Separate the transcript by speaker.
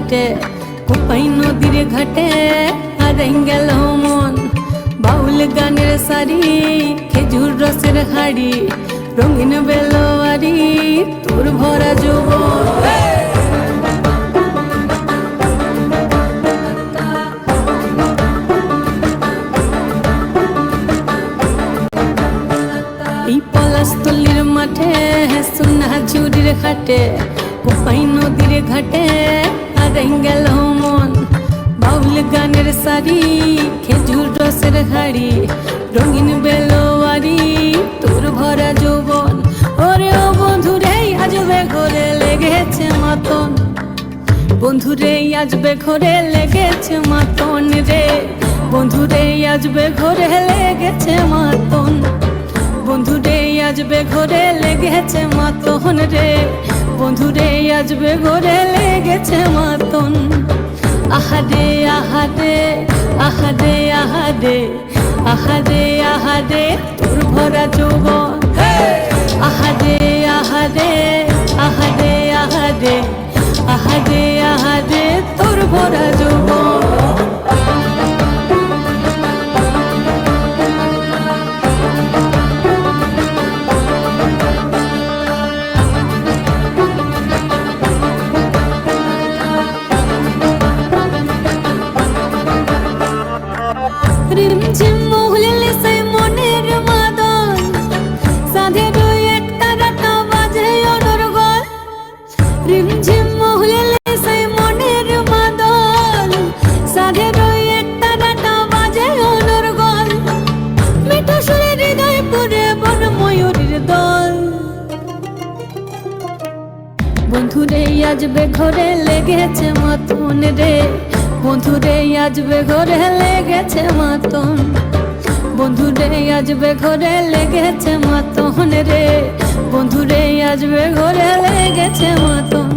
Speaker 1: হাটে কোপাই নদীর ঘাটে হারাই গেল মন বাউল গানের সারি খেজুর রসের হাড়ি রঙিন বেলোয়ারি তোর ভরা যৌবন এই পলাশতলির মাঠে সোনা ঝুরির ঘাটে কোপাই নদীর ঘাটে হারাই গেল মন বাউল গানের সারি খেজুর রসের হাড়ি রঙিন বেলোয়ারি তোর ভরা যৌবন ওরে ও বন্ধুরে আজবে ঘরে লেগেছে মাতন বন্ধুরে আজবে ঘরে লেগেছে মাতন রে বন্ধুরে আজবে ঘরে লেগেছে মাতন বন্ধুরে আজবে ঘরে লেগেছে মাতন রে বন্ধুরে আজবে ঘরে লেগেছে মাতন আহারে আহারে আহারে আহারে আহারে আহারে তোর ভরা যৌবন আহারে আহারে আহারে আহারে আহারে আহারে তোর ভরা যৌবন রিমঝিম মহুলে সেই মনের মাদন সাধের একটা রাটা বাজে অনর্গল রিমঝিম মহুলে সেই মনের মাদন সাধের একটা রাটা বাজে অনর্গল মিঠো সুরে হৃদয় পুরে বন ময়ূরীর দল বন্ধুরে আজবে ঘরে লেগেছে মাতন রে বন্ধুরে আজবে ঘরে লেগেছে মাতন বন্ধুরে আজবে ঘরে লেগেছে মাতন রে বন্ধুরে আজবে ঘরে লেগেছে মাতন